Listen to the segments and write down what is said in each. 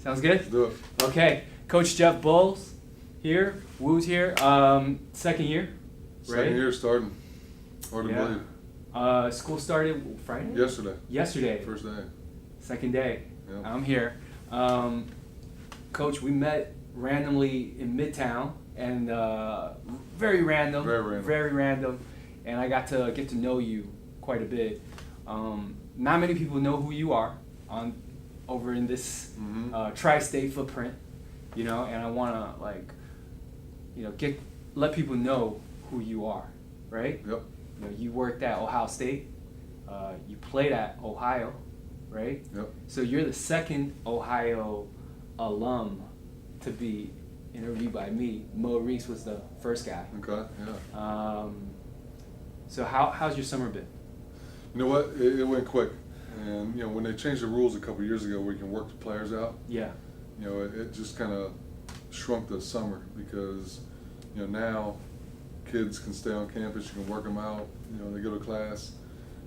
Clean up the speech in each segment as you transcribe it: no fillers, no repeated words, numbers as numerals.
Sounds good? Let's do it. Okay. Coach Jeff Boals here. Wu's here. Second year, right? Second year starting. Hard to believe. School started Friday? Yesterday. First day. Second day. Yep. I'm here. Coach, we met randomly in Midtown, and very random. Very random. And I got to get to know you quite a bit. Not many people know who you are over in this tri-state footprint, and I want to let people know who you are, right? Yep. You worked at Ohio State. You played at Ohio, right? Yep. So you're the second Ohio alum to be interviewed by me. Mo Reese was the first guy. Okay. Yeah. So how's your summer been? You know what? It went quick, and when they changed the rules a couple years ago, where you can work the players out. Yeah. It just kind of shrunk the summer because now kids can stay on campus. You can work them out. They go to class,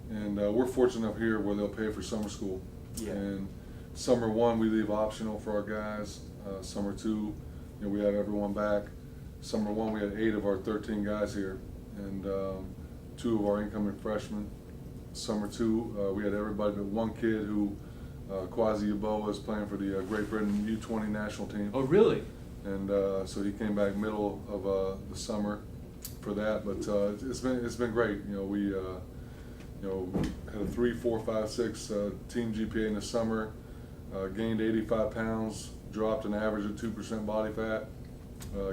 and we're fortunate up here where they'll pay for summer school. Yeah. And summer one we leave optional for our guys. Summer two, we have everyone back. Summer one we had 8 of our 13 guys here, and 2 of our incoming freshmen. Summer two, we had everybody but one kid who, Kwasi Yeboah, is playing for the Great Britain U20 national team. Oh, really? And so he came back middle of the summer for that. But it's been great. We had a 3, 4, 5, 6 team GPA in the summer. Gained 85 pounds, dropped an average of 2% body fat,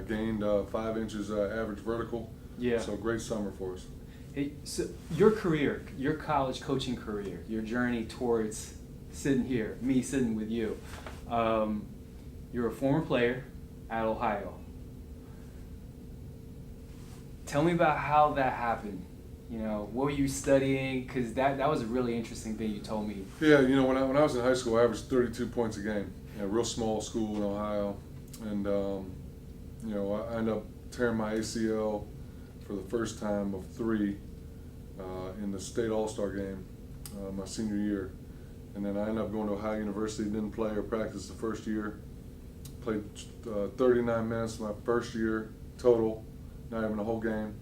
gained 5 inches average vertical. Yeah. So great summer for us. Hey, so your career, your college coaching career, your journey towards me sitting with you. You're a former player at Ohio. Tell me about how that happened. What were you studying? Because that was a really interesting thing you told me. Yeah, when I was in high school, I averaged 32 points a game. Real small school in Ohio, and I ended up tearing my ACL for the first time of 3 in the state all-star game my senior year. And then I ended up going to Ohio University, didn't play or practice the first year. Played 39 minutes my first year total, not even a whole game.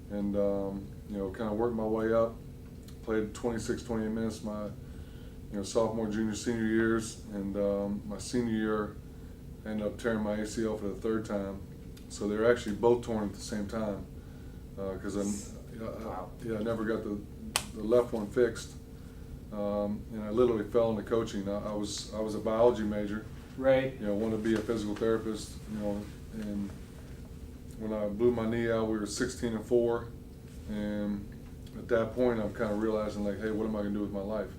And, kind of worked my way up. Played 26, 28 minutes my sophomore, junior, senior years. And my senior year, I ended up tearing my ACL for the 3rd time. So they were actually both torn at the same time. Because I never got the left one fixed. And I literally fell into coaching. I was a biology major. Right. Wanted to be a physical therapist. And when I blew my knee out, we were 16-4, and at that point, I'm kind of realizing hey, what am I going to do with my life?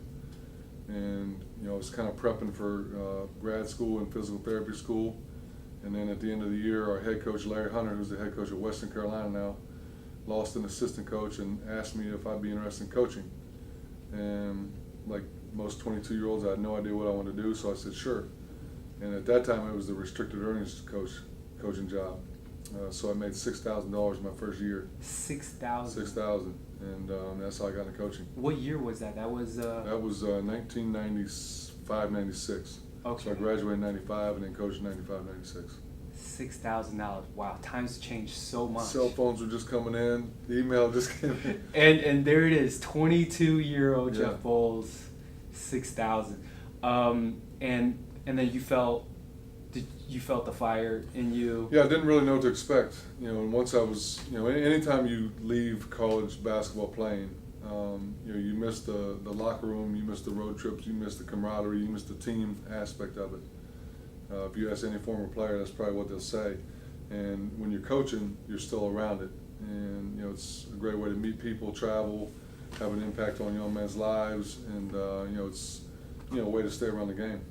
And I was kind of prepping for grad school and physical therapy school. And then at the end of the year, our head coach Larry Hunter, who's the head coach at Western Carolina now, lost an assistant coach and asked me if I'd be interested in coaching. And like most 22-year-olds, I had no idea what I wanted to do, so I said sure. And at that time, it was the restricted earnings coaching job. So I made $6,000 my first year. $6,000, and that's how I got into coaching. What year was that? That was 1995, 96. Okay. So I graduated in 95 and then coached 95, 96. $6,000. Wow, times changed so much. Cell phones were just coming in. The email just came in. And there it is, 22-year-old Jeff Boals, $6,000. And then you felt the fire in you. Yeah, I didn't really know what to expect. And once I was, anytime you leave college basketball playing, you miss the locker room, you miss the road trips, you miss the camaraderie, you miss the team aspect of it. If you ask any former player, that's probably what they'll say. And when you're coaching, you're still around it. And, it's a great way to meet people, travel, have an impact on young men's lives, and, it's, a way to stay around the game.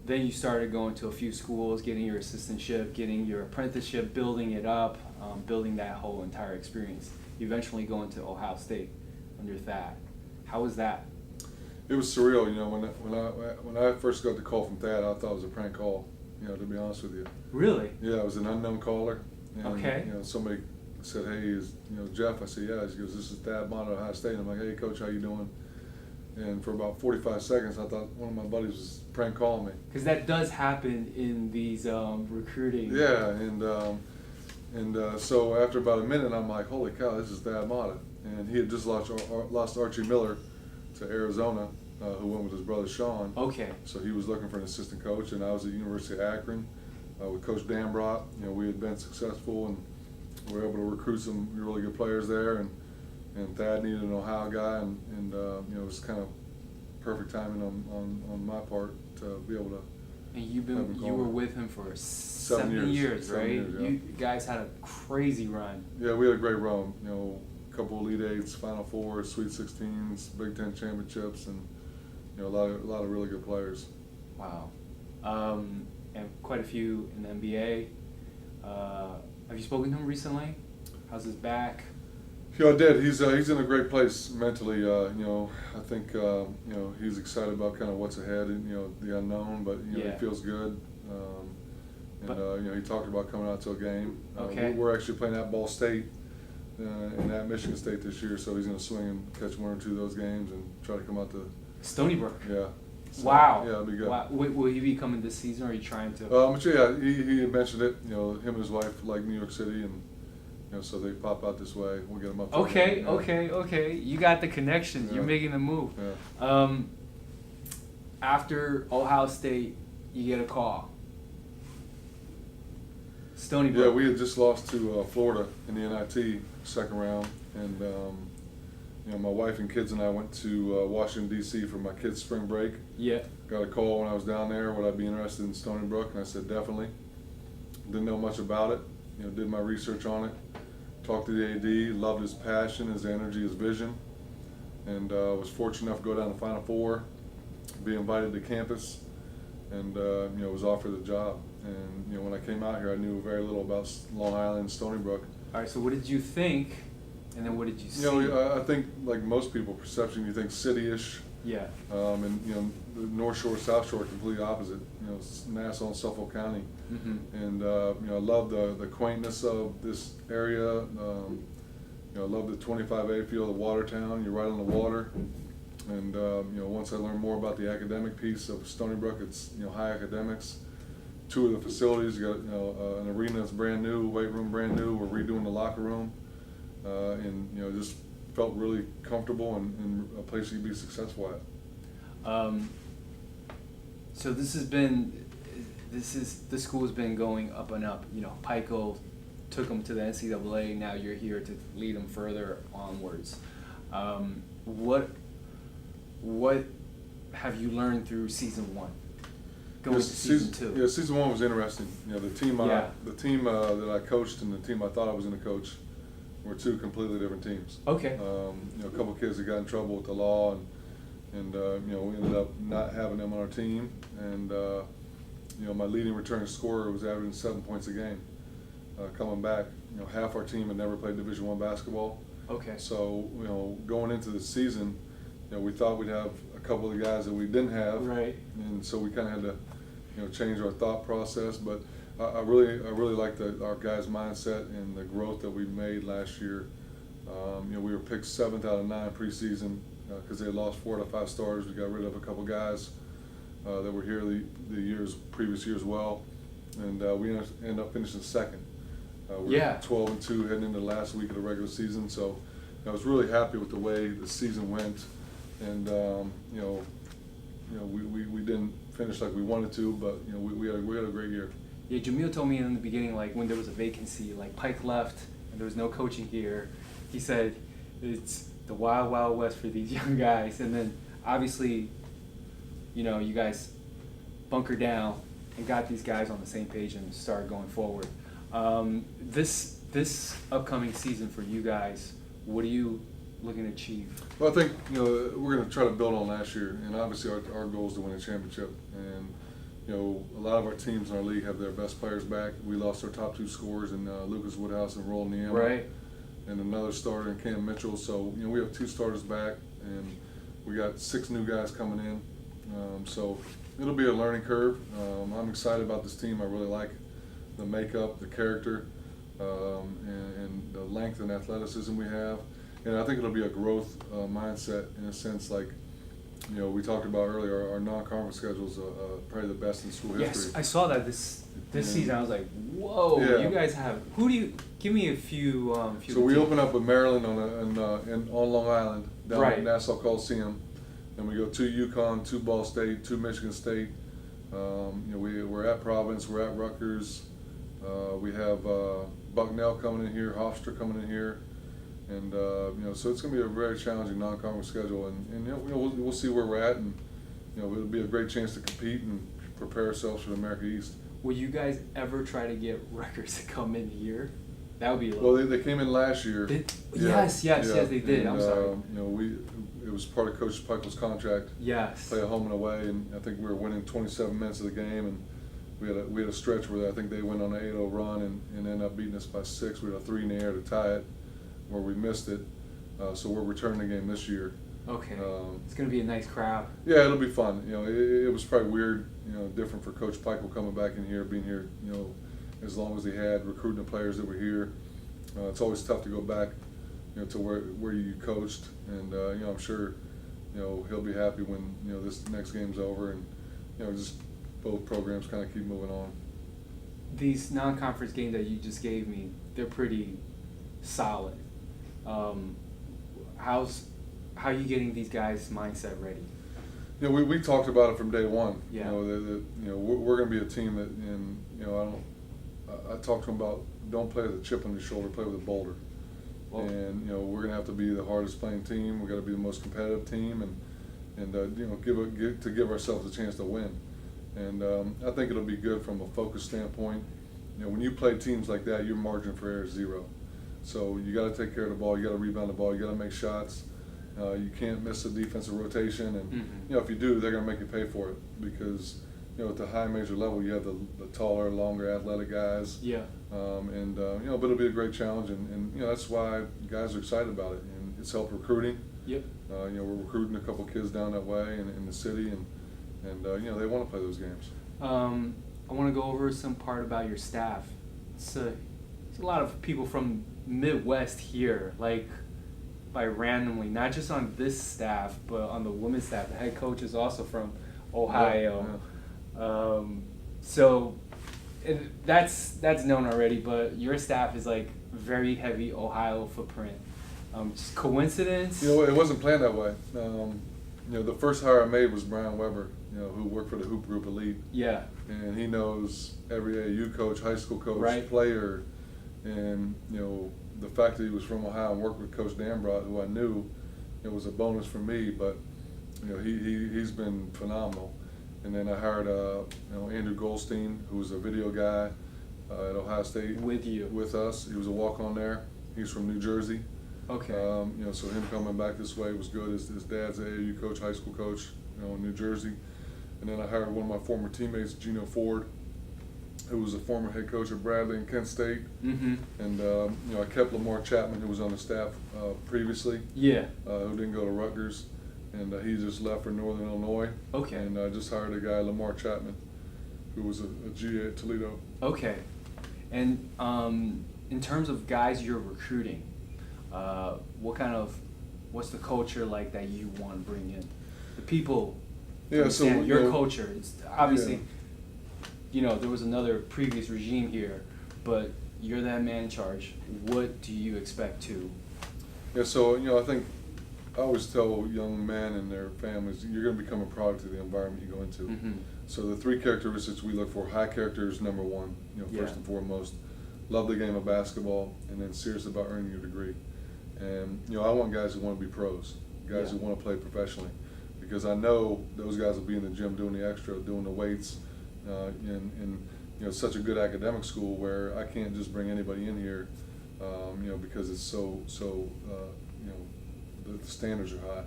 Then you started going to a few schools, getting your assistantship, getting your apprenticeship, building it up, building that whole entire experience. You eventually go into Ohio State under Thad. How was that? It was surreal. When I first got the call from Thad, I thought it was a prank call. To be honest with you. Really? Yeah, it was an unknown caller. And, okay. Somebody said, "Hey, is Jeff?" I said, "Yeah." He goes, "This is Thad Matta at Ohio State." And I'm like, "Hey, coach, how you doing?" And for about 45 seconds, I thought one of my buddies was prank calling me. Because that does happen in these recruiting. Yeah, so after about a minute, I'm like, holy cow, this is Thad Matta. And he had just lost Archie Miller to Arizona, who went with his brother Sean. Okay. So he was looking for an assistant coach, and I was at University of Akron with Coach Dambrot. We had been successful, and we were able to recruit some really good players there. And Thad needed an Ohio guy, and it was kind of perfect timing on my part to be able to. And you were with him for 7 years, right? 7 years, yeah. You guys had a crazy run. Yeah, we had a great run. A couple Elite Eights, Final Fours, Sweet 16s, Big Ten championships, and a lot of really good players. Wow, and quite a few in the NBA. Have you spoken to him recently? How's his back? Yeah, I did. He's in a great place mentally. I think he's excited about kind of what's ahead and the unknown, but Yeah. he feels good. He talked about coming out to a game. Okay. We're actually playing at Ball State and at Michigan State this year, so he's going to swing and catch one or two of those games and try to come out to Stony Brook. Yeah. So, Wow. Yeah, it'll be good. Wow. Will he be coming this season, or are you trying to? But yeah, he had mentioned it. Him and his wife like New York City, and so they pop out this way. We'll get them up. Okay. You got the connections. Yeah. You're making the move. Yeah. After Ohio State, you get a call. Stony Brook. Yeah, we had just lost to Florida in the NIT second round, and my wife and kids and I went to Washington D.C. for my kids' spring break. Yeah. Got a call when I was down there. Would I be interested in Stony Brook? And I said definitely. Didn't know much about it. Did my research on it. Talked to the AD. Loved his passion, his energy, his vision, and was fortunate enough to go down to Final Four, be invited to campus, and was offered the job. And when I came out here, I knew very little about Long Island, Stony Brook. All right. So what did you think, and then what did you see? I think like most people, perception, you think city-ish. Yeah. And the North Shore, South Shore, completely opposite. Nassau and Suffolk County. Mm-hmm. And I love the quaintness of this area. I love the 25A feel of Watertown. You're right on the water. And once I learned more about the academic piece of Stony Brook, it's high academics. Two of the facilities, you got an arena that's brand new, weight room brand new. We're redoing the locker room, and just felt really comfortable and a place you'd be successful at. So the school has been going up and up. Pico took them to the NCAA. Now you're here to lead them further onwards. What have you learned through season one? Going to season two. Yeah, season one was interesting. The team Yeah. that I coached and the team I thought I was going to coach were two completely different teams. Okay. A couple of kids that got in trouble with the law, and we ended up not having them on our team. And my leading returning scorer was averaging 7 points a game. Coming back, half our team had never played Division I basketball. Okay. So going into the season, we thought we'd have a couple of guys that we didn't have. Right. And so we kind of had to change our thought process. But I really like our guys' mindset and the growth that we made last year. We were picked 7th out of 9 preseason because they lost 4 out of 5 starters. We got rid of a couple guys that were here the previous year as well, and we ended up finishing second. We're 12-2 heading into the last week of the regular season. So I was really happy with the way the season went, and we didn't finish like we wanted to, but we had a great year. Yeah, Jamil told me in the beginning, like when there was a vacancy, like Pike left and there was no coaching here, he said it's the wild, wild west for these young guys. And then obviously, you guys bunkered down and got these guys on the same page and started going forward. This upcoming season for you guys, what are you looking to achieve? Well, I think we're going to try to build on last year, and obviously our goal is to win a championship. And a lot of our teams in our league have their best players back. We lost our top 2 scorers in Lucas Woodhouse and Roland Niema. Right. And another starter in Cam Mitchell. So we have 2 starters back, and we got 6 new guys coming in. So it'll be a learning curve. I'm excited about this team. I really like the makeup, the character, and the length and athleticism we have. And I think it'll be a growth mindset in a sense, like You know, we talked about earlier our non-conference schedule is probably the best in school history. Yes, I saw that this season. I was like, whoa, Yeah. you guys have. Who do you give me a few? So we open up with Maryland on Long Island down Right. at Nassau Coliseum, and we go to UConn, to Ball State, to Michigan State. You know, we're at Providence, we're at Rutgers. We have Bucknell coming in here, Hofstra coming in here, and you know, so it's going to be a very challenging non-conference schedule, and you know, we'll see where we're at, and you know, it'll be a great chance to compete and prepare ourselves for the America East. Will you guys ever try to get Rutgers to come in here? That would be. Well, they came in last year. Yes, they did. And, I'm sorry. You know, it was part of Coach Pikel's contract. Yes. Play a home and away, and I think we were winning 27 minutes of the game, and we had a stretch where I think they went on an 8-0 run and ended up beating us by 6. We had a 3 in the air to tie it, where we missed it. So we're returning the game this year. Okay. It's going to be a nice crowd. Yeah, it'll be fun. You know, it was probably weird, you know, different for Coach Pikel coming back in here, being here, you know, as long as he had, recruiting the players that were here. It's always tough to go back, you know, to where you coached, and you know, I'm sure, you know, he'll be happy when, you know, this next game's over, and you know, just both programs kind of keep moving on. These non-conference games that you just gave me, they're pretty solid. How are you getting these guys' mindset ready? You know, we talked about it from day one. Yeah. You know, you know, we're going to be a team that, and you know, I talked to them about, don't play with a chip on your shoulder, play with a boulder. Well, and you know, we're going to have to be the hardest playing team. We're going to be the most competitive team, and you know, give ourselves a chance to win. And I think it'll be good from a focus standpoint. You know, when you play teams like that, your margin for error is 0. So you got to take care of the ball. You got to rebound the ball. You got to make shots. You can't miss a defensive rotation, and you know, if you do, they're going to make you pay for it, because you know, at the high major level, you have the taller, longer, athletic guys. Yeah. And you know, but it'll be a great challenge, and you know, that's why guys are excited about it, and it's helped recruiting. Yep. You know, we're recruiting a couple kids down that way in the city, and you know, they want to play those games. I want to go over some part about your staff. It's a lot of people from Midwest here, like randomly, not just on this staff, but on the women's staff. The head coach is also from Ohio. Yeah. So that's known already, but your staff is like very heavy Ohio footprint. Just coincidence? You know, it wasn't planned that way. You know, the first hire I made was Brian Weber, you know, who worked for the Hoop Group Elite. Yeah. And he knows every AAU coach, high school coach, right. Player, and you know, the fact that he was from Ohio and worked with Coach Dambrot, who I knew, it was a bonus for me. But you know, he's been phenomenal. And then I hired you know, Andrew Goldstein, who was a video guy at Ohio State with us. He was a walk-on there. He's from New Jersey. Okay. You know, so him coming back this way was good. His dad's AAU coach, high school coach, you know, in New Jersey. And then I hired one of my former teammates, Gino Ford, who was a former head coach at Bradley and Kent State. Mm-hmm. And you know, I kept Lamar Chapman, who was on the staff previously. Yeah. Who didn't go to Rutgers, and he just left for Northern Illinois. Okay. And I just hired a guy, Lamar Chapman, who was a GA at Toledo. Okay. And in terms of guys you're recruiting, what's the culture like that you want to bring in? The people. Yeah. So your you know, culture. It's obviously. Yeah. You know, there was another previous regime here, but you're that man in charge. What do you expect to? Yeah, so, you know, I always tell young men and their families, you're going to become a product of the environment you go into. Mm-hmm. So the 3 characteristics we look for: high character is number 1, you know, first and foremost. Love the game of basketball, and then serious about earning your degree. And, you know, I want guys who want to be pros, guys who want to play professionally, because I know those guys will be in the gym doing the extra, doing the weights, in you know, such a good academic school where I can't just bring anybody in here, you know, because it's so you know, the standards are high.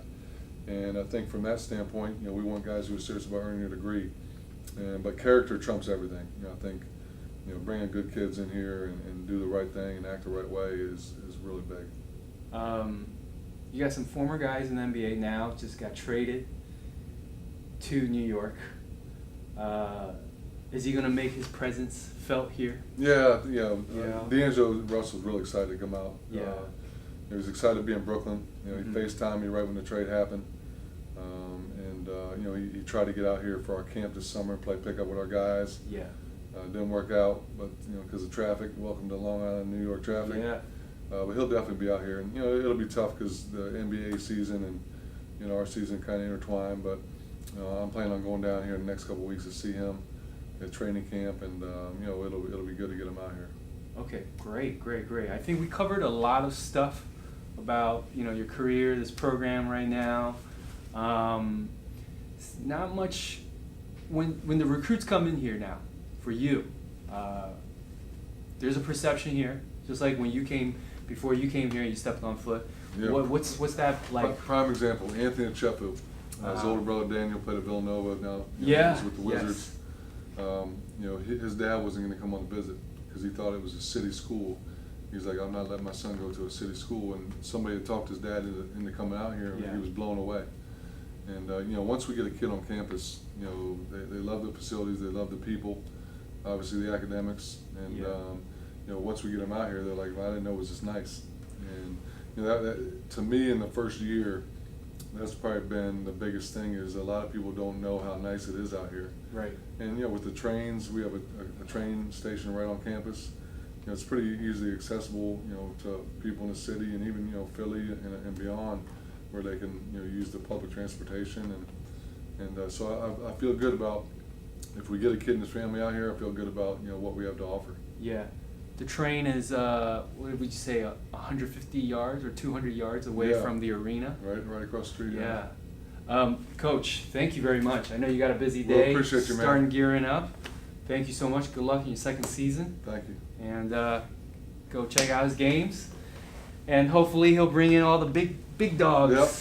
And I think from that standpoint, you know, we want guys who are serious about earning a degree, but character trumps everything. You know, I think, you know, bringing good kids in here and do the right thing and act the right way is really big. You got some former guys in the NBA now, just got traded to New York. Is he going to make his presence felt here? Yeah. Yeah. D'Angelo Russell was really excited to come out. Yeah. He was excited to be in Brooklyn. You know, he FaceTimed me right when the trade happened. he tried to get out here for our camp this summer, play pickup with our guys. Yeah. Didn't work out, but because of traffic. Welcome to Long Island, New York traffic. Yeah. But he'll definitely be out here, and it'll be tough because the NBA season and our season kind of intertwined. But I'm planning on going down here in the next couple of weeks to see him at training camp, and it'll be good to get him out here. Okay, great. I think we covered a lot of stuff about your career, this program right now. Not much when the recruits come in here now for you. There's a perception here, just like when you came before you came here, you stepped on foot. Yeah. What's that like? Prime example: Anthony Sheffield. His older brother Daniel played at Villanova. Now he's with the Wizards. Yes. His dad wasn't going to come on the visit because he thought it was a city school. He's like, I'm not letting my son go to a city school. And somebody had talked his dad into coming out here, and he was blown away. And once we get a kid on campus, they love the facilities, they love the people, obviously the academics, and once we get them out here, they're like, well, I didn't know it was this nice. And that to me in the first year, that's probably been the biggest thing, is a lot of people don't know how nice it is out here. Right. And with the trains, we have a train station right on campus. It's pretty easily accessible, to people in the city and even Philly and beyond, where they can use the public transportation, and so I feel good about if we get a kid and his family out here. I feel good about what we have to offer. Yeah, the train is what would you say, 150 yards or 200 yards away from the arena? Right across the street. Yeah. Coach, thank you very much. I know you got a busy day. Well, appreciate you, man. Starting gearing up. Thank you so much. Good luck in your second season. Thank you. And go check out his games, and hopefully he'll bring in all the big dogs. Yep.